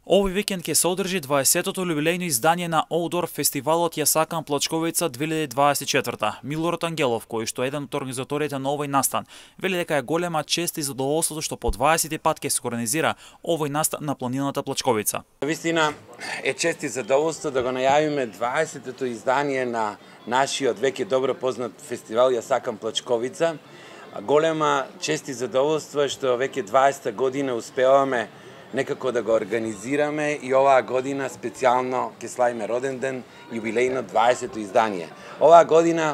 Овој викенд ќе се одржи 20-тото юбилејно издание на Outdoor фестивалот Ја сакам Плачковица 2024. Милорад Ангелов, кој што е еден од организаторите на овој настан, вели дека е голема чест и задоволството што по 20 пат ќе се организира овој настан на планината Плачковица. Вистина е чест и задоволство да го најавиме 20-тото издание на нашиот веќе добро познат фестивал Ја сакам Плачковица. Голема чест и задоволство е што веќе 20 година успеваме некако да го организираме и оваа година специјално ќе славиме роден ден, јубилејно 20-то издание. Оваа година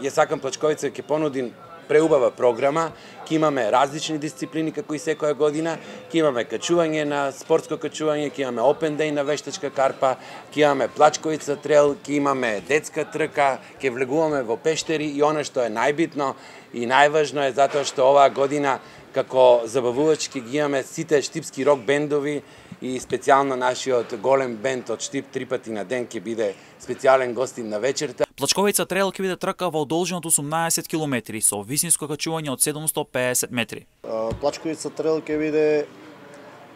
Ја сакам Плачковица ќе понуди преубава програма, ќе имаме различни дисциплини како и секоја година, ќе имаме качување на спортско качување, ќе имаме Open Day на вештачка карпа, ќе имаме Плачковица трейл, ќе имаме детска трка, ќе влегуваме во пештери и она што е најбитно и најважно е затоа што оваа година како забавувачки ги имаме сите штипски рок бендови и специјално нашиот голем бенд од Штип 3 пати на ден ќе биде специјален гостин на вечерта. Плачковица трейл ќе биде трка во должина од 18 км со висинско качување од 750 метри. Плачковица трейл ќе биде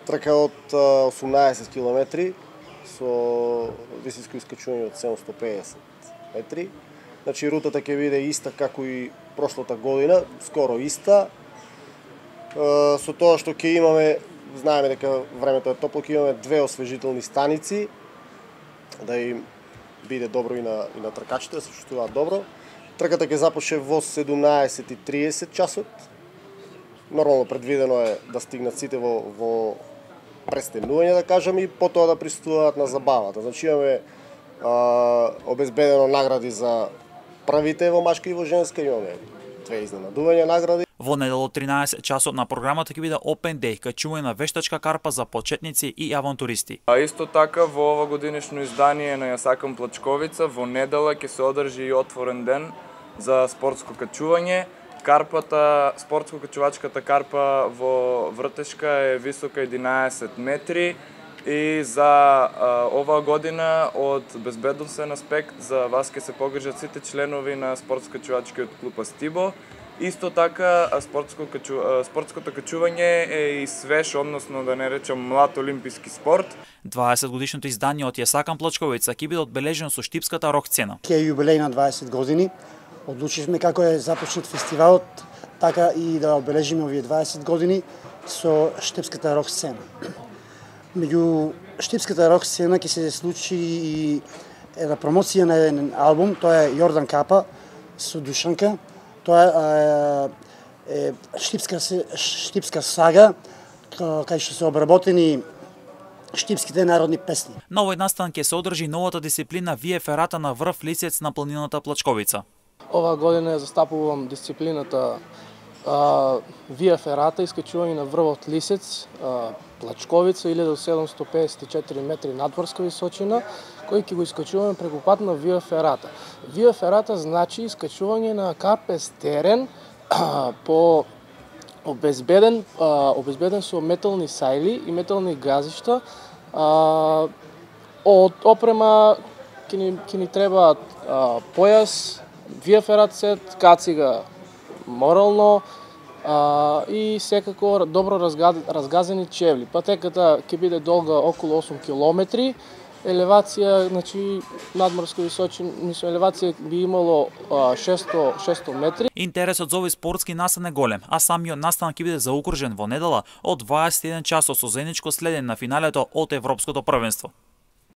трка од 18 км со висинско искачување од 750 метри. Значи рутата ќе биде иста како и прошлата година, скоро иста. Со тоа што ќе имаме, знаеме дека времето е топло, ќе имаме 2 освежителни станици, да им биде добро и на тркачите, да се чувствуваат добро. Трката ќе започне во 17:30 часот. Нормално предвидено е да стигнат сите во престенување, да кажам, и потоа да пристапуваат на забавата. Значи имаме обезбедено награди за првите во машка и во женска, имаме 2 изненадувања награди. Во недела од 13 часот на програмата ќе биде Open Day, качување на вештачка карпа за почетници и авантуристи. Исто така во ова годинешно издание на Ја сакам Плачковица во недела ќе се одржи и отворен ден за спортско качување. Карпата, спортско-качувачката карпа во вртешка е висока 11 метри и за оваа година од безбедносен аспект за вас ќе се погрижат сите членови на спортско-качувачкиот клуб Астибо. Исто така, спортското качување е и свеж, односно да не речем млад олимписки спорт. 20 годишното издание од Ја сакам Плачковица ќе биде одбележено со штипската рок сцена. Ке е јубилеј на 20 години. Одлучивме како е започнат фестивалот, така и да обележиме овие 20 години со штипската рок сцена. Меѓу штипската рок сцена ќе се случи и една промоција на еден албум, тоа е Јордан Капа со Душанка. Тоа е штипска сага, кај што се обработени штипските народни песни. На овој настан ќе се одржи новата дисциплина Вие Ферата на врв лицец на планината Плачковица. Оваа година застапувам дисциплината Вие Ферата, искачување на врвот Лисец, Плачковица, 1754 метри надворска височина, кој ќе го искачуваме преку пат на Вие Ферата. Вие Ферата значи искачување на карпес терен по обезбеден со метални сајли и метални газишта. Од опрема ќе ни треба појас, Вие Ферата сет, кацига морално, и секако добро разгазени чевли. Патеката ќе биде долга околу 8 км, елевација, значи надморска височина, елевација би имало 600 метри. Интересот за овој спортски настан е голем, а самиот настан ќе биде заукружен во недела од 21 часот со заедничко следење на финалето од Европското првенство.